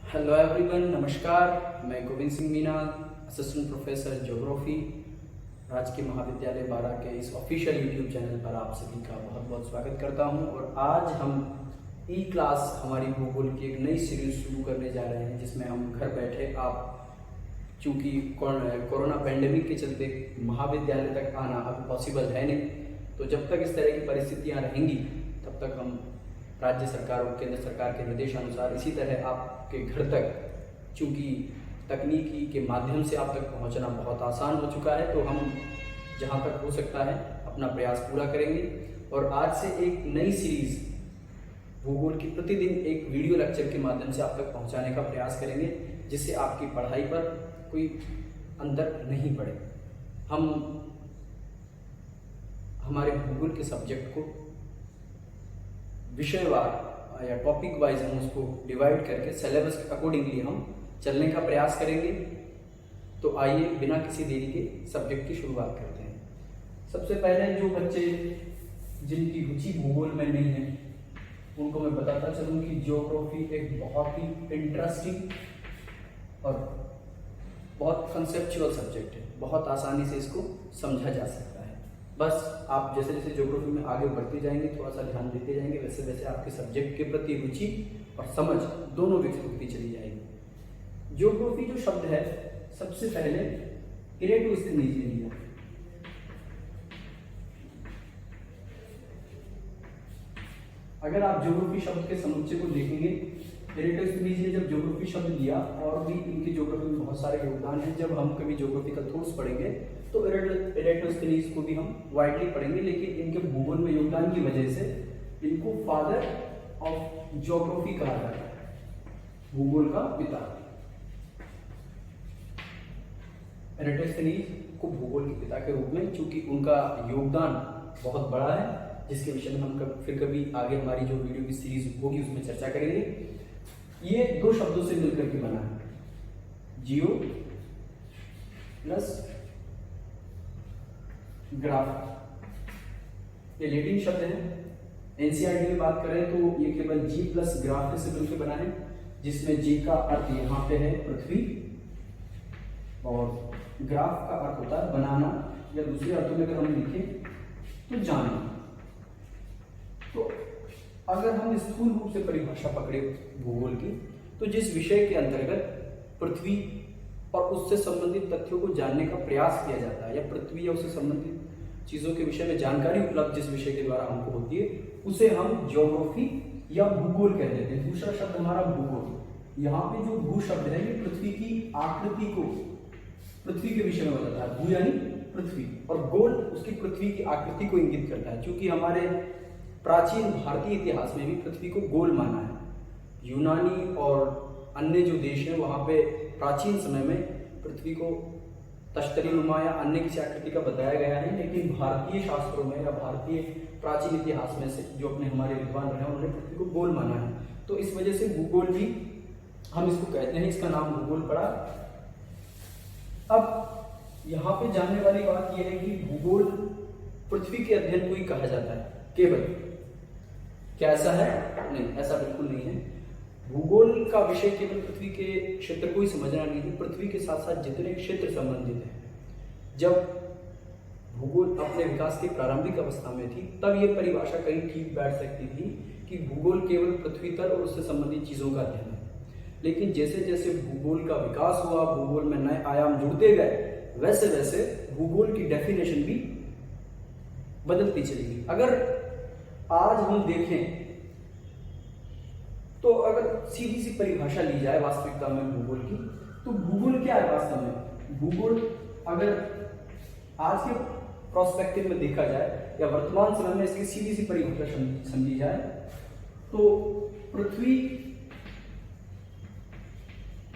Hello everyone, नमस्कार। मैं Govind Singh Meena, assistant professor geography, राजकीय महाविद्यालय बारा के इस ऑफिशियल यूट्यूब चैनल पर आप सभी का बहुत बहुत स्वागत करता हूं। और आज हम ई क्लास हमारी भूगोल की एक नई सीरीज शुरू करने जा रहे हैं, जिसमें हम घर बैठे आप चूँकि कोरोना पेंडेमिक के चलते महाविद्यालय तक आना अब पॉसिबल है नहीं, तो जब तक इस तरह की परिस्थितियाँ रहेंगी तब तक हम राज्य सरकार और केंद्र सरकार के निर्देशानुसार इसी तरह आपके घर तक, चूँकि तकनीकी के माध्यम से आप तक पहुंचना बहुत आसान हो चुका है, तो हम जहां तक हो सकता है अपना प्रयास पूरा करेंगे। और आज से एक नई सीरीज भूगोल की प्रतिदिन एक वीडियो लेक्चर के माध्यम से आप तक पहुंचाने का प्रयास करेंगे, जिससे आपकी पढ़ाई पर कोई अंतर नहीं पड़े। हम हमारे भूगोल के सब्जेक्ट को विषयवार या टॉपिक वाइज हम उसको डिवाइड करके सिलेबस के अकॉर्डिंगली हम चलने का प्रयास करेंगे। तो आइए बिना किसी देरी के सब्जेक्ट की शुरुआत करते हैं। सबसे पहले जो बच्चे जिनकी रुचि भूगोल में नहीं है उनको मैं बताता चलूं कि ज्योग्राफी एक बहुत ही इंटरेस्टिंग और बहुत कंसेप्चुअल सब्जेक्ट है। बहुत आसानी से इसको समझा जा सकता है। बस आप जैसे जैसे ज्योग्राफी में आगे बढ़ते जाएंगे, थोड़ा सा ध्यान देते जाएंगे, वैसे वैसे आपके सब्जेक्ट के प्रति रुचि और समझ दोनों विकसित होती चली जाएगी। ज्योग्राफी जो शब्द है, सबसे पहले इरेटोस्थनीज ने लिया। अगर आप ज्योग्राफी शब्द के समुच्चय को देखेंगे, इरेटोस्थनीज ने जब ज्योग्राफी शब्द लिया, और भी इनकी ज्योग्राफी में बहुत सारे योगदान हैं। जब हम कभी ज्योग्राफिकल थॉट्स पढ़ेंगे तो इरेटोस्थनीज को भी हम वाइडली पढ़ेंगे, लेकिन इनके भूगोल में योगदान की वजह से इनको फादर ऑफ ज्योग्राफी कहा जाता है, भूगोल का पिता। इरेटोस्थनीज को भूगोल के पिता के रूप में, चूंकि उनका योगदान बहुत बड़ा है, जिसके विषय में हम फिर कभी आगे हमारी जो वीडियो की सीरीज होगी उसमें चर्चा करेंगे। ये दो शब्दों से मिलकर के बना है, जियो प्लस ग्राफ। ये लैटिन शब्द है। एनसीईआरटी में बात करें तो ये केवल जी प्लस ग्राफ से मिलकर बना है, जिसमें जी का अर्थ यहाँ पे है पृथ्वी, और ग्राफ का अर्थ होता है बनाना, या दूसरे अर्थों में अगर हम लिखें तो जानना। तो अगर हम स्थूल रूप से परिभाषा पकड़े भूगोल की, तो जिस विषय के अंतर्गत पृथ्वी और उससे संबंधित तथ्यों को जानने का प्रयास किया जाता है, या पृथ्वी या उससे संबंधित चीजों के विषय में जानकारी उपलब्ध जिस विषय के द्वारा हमको होती है, उसे हम ज्योग्राफी या भूगोल कह देते हैं। दूसरा शब्द हमारा भूगोल। यहाँ पे जो भू शब्द है, ये पृथ्वी की आकृति को, पृथ्वी के विषय में बताता है। भू यानी पृथ्वी, और गोल उसकी पृथ्वी की आकृति को इंगित करता है। क्योंकि हमारे प्राचीन भारतीय इतिहास में भी पृथ्वी को गोल माना है। यूनानी और अन्य जो देश हैं, वहां पे प्राचीन समय में पृथ्वी को तश्तरीनुमा या अन्य किसी आकृति का बताया गया है, लेकिन भारतीय शास्त्रों में या भारतीय प्राचीन इतिहास में से जो अपने हमारे विद्वान रहे हैं, उन्होंने पृथ्वी को गोल माना है। तो इस वजह से भूगोल भी हम इसको कहते हैं, इसका नाम भूगोल पड़ा। अब यहाँ पे जानने वाली बात यह है कि भूगोल पृथ्वी के अध्ययन को ही कहा जाता है केवल। क्या ऐसा है? नहीं, ऐसा बिल्कुल नहीं है। भूगोल का विषय केवल पृथ्वी के क्षेत्र को ही समझना नहीं है, पृथ्वी के साथ साथ जितने क्षेत्र संबंधित हैं। जब भूगोल अपने विकास की प्रारंभिक अवस्था में थी, तब ये परिभाषा कहीं ठीक बैठ सकती थी कि भूगोल केवल पृथ्वी तल और उससे संबंधित चीजों का अध्ययन है। लेकिन जैसे जैसे भूगोल का विकास हुआ, भूगोल में नए आयाम जुड़ते गए, वैसे वैसे भूगोल की डेफिनेशन भी बदलती चली गई। अगर आज हम देखें तो अगर सीधी सी परिभाषा ली जाए वास्तविकता में भूगोल की, तो भूगोल क्या है वास्तव में? भूगोल अगर आज के प्रोस्पेक्टिव में देखा जाए या वर्तमान समय में इसकी सीधी सी परिभाषा समझी जाए, तो पृथ्वी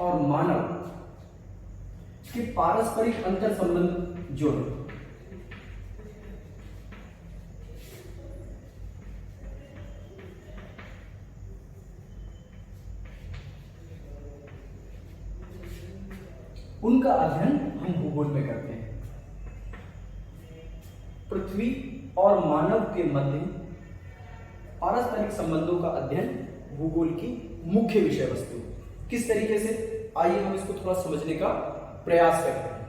और मानव के पारस्परिक अंतर संबंध जो है, उनका अध्ययन हम भूगोल में करते हैं। पृथ्वी और मानव के मध्य पारस्परिक संबंधों का अध्ययन भूगोल की मुख्य विषय वस्तु। किस तरीके से, आइए हम इसको थोड़ा समझने का प्रयास करते हैं।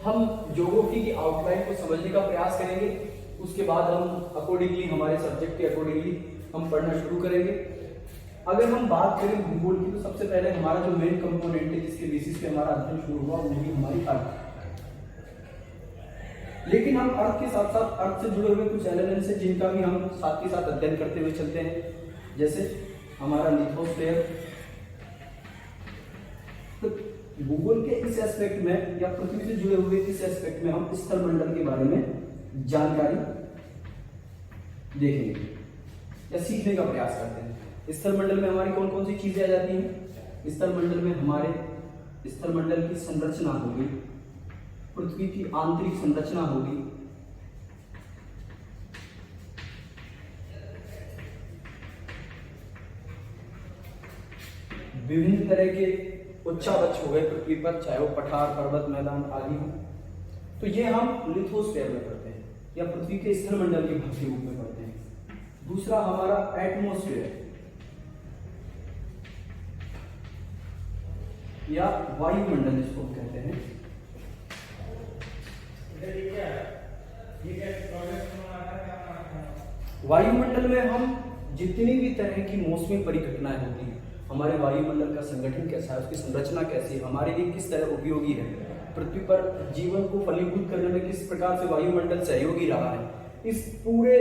हम ज्योग्राफी की आउटलाइन को समझने का प्रयास करेंगे, उसके बाद हम अकॉर्डिंगली हमारे सब्जेक्ट के अकॉर्डिंगली हम पढ़ना शुरू करेंगे। अगर हम बात करें भूगोल की, तो सबसे पहले हमारा जो मेन कंपोनेंट है जिसके बेसिस पे हमारा अध्ययन शुरू हुआ वो भी हमारी अर्थ। लेकिन हम अर्थ के साथ साथ अर्थ से जुड़े हुए कुछ एलिमेंट्स हैं जिनका भी हम साथ के साथ अध्ययन करते हुए चलते हैं, जैसे हमारा लिथोस्फीयर। तो भूगोल के इस एस्पेक्ट में या पृथ्वी से जुड़े हुए इस एस्पेक्ट में हम स्थलमंडल के बारे में जानकारी देखेंगे या सीखने का प्रयास करते हैं। स्थलमंडल में हमारी कौन कौन सी चीजें आ जाती हैं? स्थलमंडल में हमारे स्थलमंडल की संरचना होगी, पृथ्वी की आंतरिक संरचना होगी, विभिन्न तरह के उच्चावच हो गए पृथ्वी पर, चाहे वो पठार, पर्वत, मैदान आदि हो, तो ये हम लिथोस्फीयर में पढ़ते हैं या पृथ्वी के स्थलमंडल के भाग के रूप में पढ़ते हैं। दूसरा हमारा एटमॉस्फेयर या वायुमंडल जिसको हम कहते हैं। वायुमंडल में हम जितनी भी तरह की मौसमी परिघटनाएं होती हैं, हमारे वायुमंडल का संगठन कैसा है, उसकी संरचना कैसी है, हमारे लिए किस तरह उपयोगी है, पृथ्वी पर जीवन को फलीभूत करने में किस प्रकार से वायुमंडल सहयोगी रहा है, इस पूरे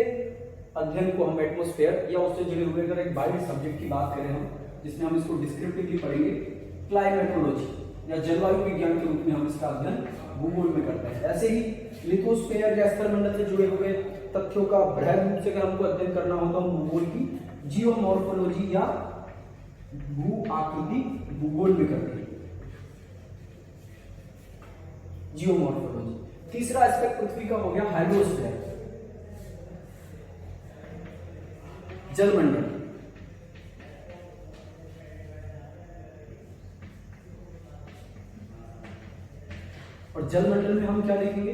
अध्ययन को हम एटमॉस्फेयर या उससे जुड़े हुए अगर एक वाइड सब्जेक्ट की बात करें हम, जिसमें हम इसको डिस्क्रिप्टिवली पढ़ेंगे, क्लाइमेटोलॉजी या जलवायु विज्ञान के रूप में हम इसका अध्ययन भूगोल में करते हैं। ऐसे ही लिथोस्फीयर या स्थलमंडल से जुड़े हुए तथ्यों का बृहद रूप से अगर हमको अध्ययन करना हो तो हम भूगोल की जियोमॉर्फोलॉजी या भू आकृति भूगोल में करते हैं, जियोमॉर्फोलॉजी। तीसरा एस्पेक्ट पृथ्वी का हो गया हाइड्रोस्फीयर, जलमंडल। और जलमंडल में हम क्या देखेंगे?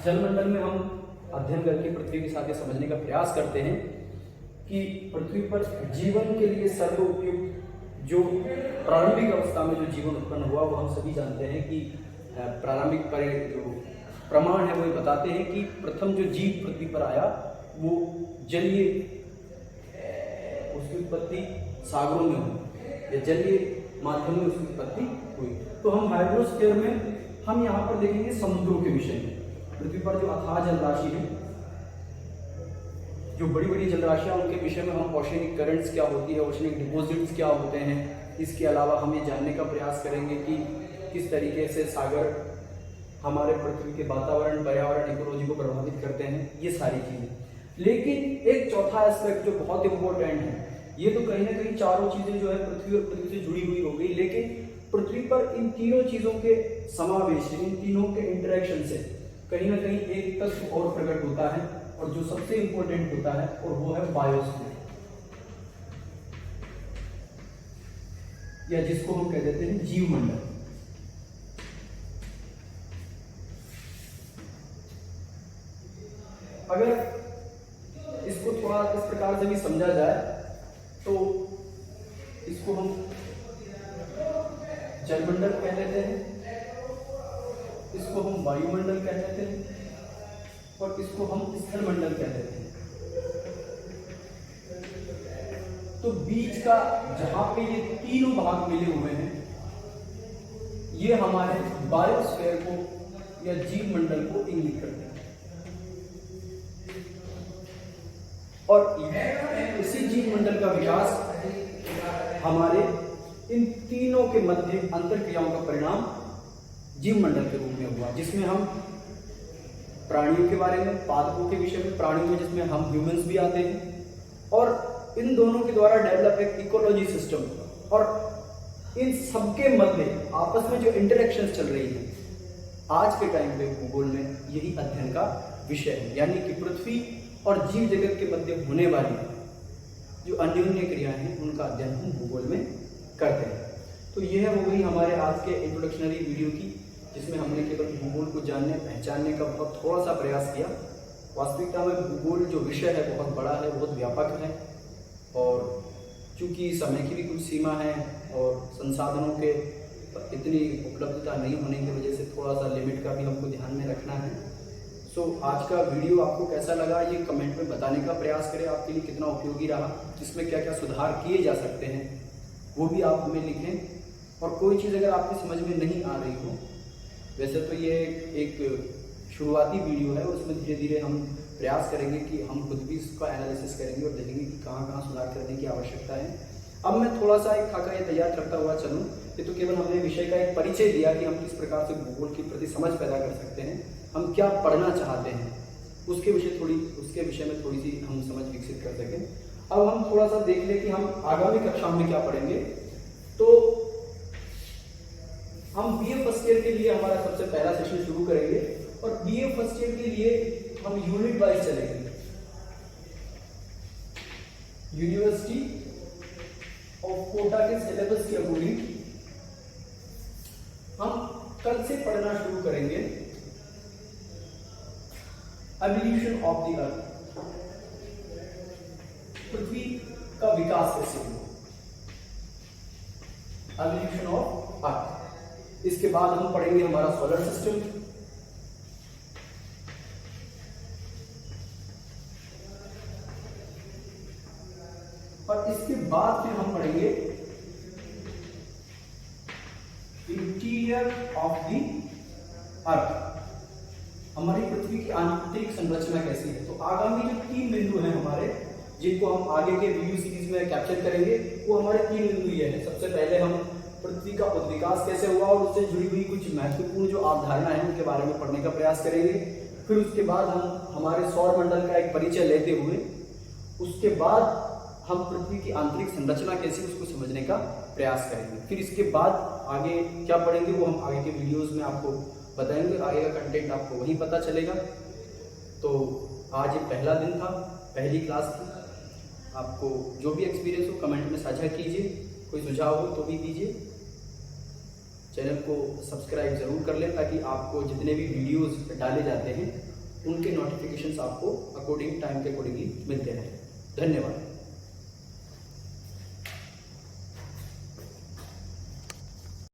जलमंडल में हम अध्ययन करके पृथ्वी के साथ समझने का प्रयास करते हैं कि पृथ्वी पर जीवन के लिए सर्वोपयुक्त जो प्रारंभिक अवस्था में जो जीवन उत्पन्न हुआ, वो हम सभी जानते हैं कि प्रारंभिक पर जो प्रमाण है वो बताते हैं कि प्रथम जो जीव पृथ्वी पर आया वो जलीय, उसकी उत्पत्ति सागरों में हुई या जलीय माध्यम में उसकी उत्पत्ति हुई। तो हम हाइड्रोस्फीयर में हम यहाँ पर देखेंगे समुद्रों के विषय में। पृथ्वी पर जो अथाह जलराशि है, जो बड़ी बड़ी जलराशियां, उनके विषय में हम ओशनिक करंट्स क्या होती है, ओशनिक डिपॉजिट्स क्या होते हैं। इसके अलावा हम ये जानने का प्रयास करेंगे कि किस तरीके से सागर हमारे पृथ्वी के वातावरण, पर्यावरण, इकोलॉजी को प्रभावित करते हैं, ये सारी चीजें। लेकिन एक चौथा एस्पेक्ट जो बहुत इंपॉर्टेंट है, ये तो कहीं ना कहीं चारों चीजें जो है पृथ्वी और पृथ्वी से जुड़ी हुई हो गई, लेकिन पृथ्वी पर इन तीनों चीजों के समावेश, इन तीनों के इंटरेक्शन से कहीं ना कहीं एक तत्व और प्रकट होता है, और जो सबसे इंपॉर्टेंट होता है और वो है बायोस्फीयर, या जिसको हम कह देते हैं जीवमंडल। अगर इसको थोड़ा इस प्रकार से भी समझा जाए तो इसको हम जलमंडल कह लेते हैं, इसको हम वायुमंडल कह लेते हैं, और इसको हम स्थलमंडल कह लेते हैं। तो बीच का जहां पे ये तीनों भाग मिले हुए हैं, ये हमारे बायोस्फीयर को या जीवमंडल को इंगित करते हैं। और इसी जीवमंडल का विकास हमारे इन तीनों के मध्य अंतर क्रियाओं का परिणाम जीवमंडल के रूप में हुआ, जिसमें हम प्राणियों के बारे में, पादपों के विषय में, प्राणियों में जिसमें हम ह्यूमंस भी आते हैं, और इन दोनों के द्वारा डेवलप एक इकोलॉजी सिस्टम, और इन सबके मध्य आपस में जो इंटरेक्शंस चल रही है आज के टाइम पे भूगोल में यही अध्ययन का विषय है। यानी कि पृथ्वी और जीव जगत के मध्य होने वाली जो अन्योन्य क्रियाएं हैं उनका अध्ययन हम भूगोल में करते हैं। तो यह हो गई हमारे आज के इंट्रोडक्शनरी वीडियो की, जिसमें हमने केवल भूगोल को जानने पहचानने का बहुत थोड़ा सा प्रयास किया। वास्तविकता में भूगोल जो विषय है बहुत बड़ा है, बहुत व्यापक है, और चूँकि समय की भी कुछ सीमा है और संसाधनों के इतनी उपलब्धता नहीं होने की वजह से थोड़ा सा लिमिट का भी हमको ध्यान में रखना है। सो आज का वीडियो आपको कैसा लगा ये कमेंट में बताने का प्रयास करें, आपके लिए कितना उपयोगी रहा, इसमें क्या क्या सुधार किए जा सकते हैं वो भी आप हमें लिखें। और कोई चीज़ अगर आपकी समझ में नहीं आ रही हो, वैसे तो ये एक शुरुआती वीडियो है और उसमें धीरे धीरे हम प्रयास करेंगे कि हम खुद भी इसका एनालिसिस करेंगे और देखेंगे कि कहाँ कहाँ सुधार करने की आवश्यकता है। अब मैं थोड़ा सा एक खाका ये तैयार करता हुआ चलूँ, ये तो केवल हमने विषय का एक परिचय दिया कि हम किस प्रकार से भूगोल के प्रति समझ पैदा कर सकते हैं, हम क्या पढ़ना चाहते हैं उसके विषय में थोड़ी सी हम समझ विकसित कर सकें। अब हम थोड़ा सा देख लें कि हम आगामी कक्षा में क्या पढ़ेंगे। तो हम बीए फर्स्ट ईयर के लिए हमारा सबसे पहला सेशन शुरू करेंगे और बीए फर्स्ट ईयर के लिए हम यूनिट वाइज चलेंगे। यूनिवर्सिटी ऑफ कोटा के सिलेबस के अकॉर्डिंग हम कल से पढ़ना शुरू करेंगे एवोल्यूशन ऑफ द अर्थ, पृथ्वी का विकास कैसे हुआ, एवोल्यूशन ऑफ अर्थ। इसके बाद हम पढ़ेंगे हमारा सोलर सिस्टम, और इसके बाद फिर हम पढ़ेंगे इंटीरियर ऑफ द अर्थ, हमारी पृथ्वी की आंतरिक संरचना कैसी है। तो आगामी जो 3 बिंदु हैं हमारे, जिनको हम आगे के वीडियो सीरीज में कैप्चर करेंगे, वो हमारे 3 बिंदु ये हैं। सबसे पहले हम पृथ्वी का उद्विकास कैसे हुआ और उससे जुड़ी हुई कुछ महत्वपूर्ण जो अवधारणा है उनके बारे में पढ़ने का प्रयास करेंगे। फिर उसके बाद हम हमारे सौर मंडल का एक परिचय लेते हुए उसके बाद हम पृथ्वी की आंतरिक संरचना कैसी उसको समझने का प्रयास करेंगे। फिर इसके बाद आगे क्या पढ़ेंगे वो हम आगे के वीडियोस में आपको बताएंगे, आगे का कंटेंट आपको वहीं पता चलेगा। तो आज ये पहला दिन था, पहली क्लास थी। आपको जो भी एक्सपीरियंस हो कमेंट में साझा कीजिए, कोई सुझाव हो तो भी दीजिए। चैनल को सब्सक्राइब जरूर कर लें ताकि आपको जितने भी वीडियोस डाले जाते हैं उनके नोटिफिकेशंस आपको अकॉर्डिंग टाइम के अकॉर्डिंगली मिलते रहें। धन्यवाद।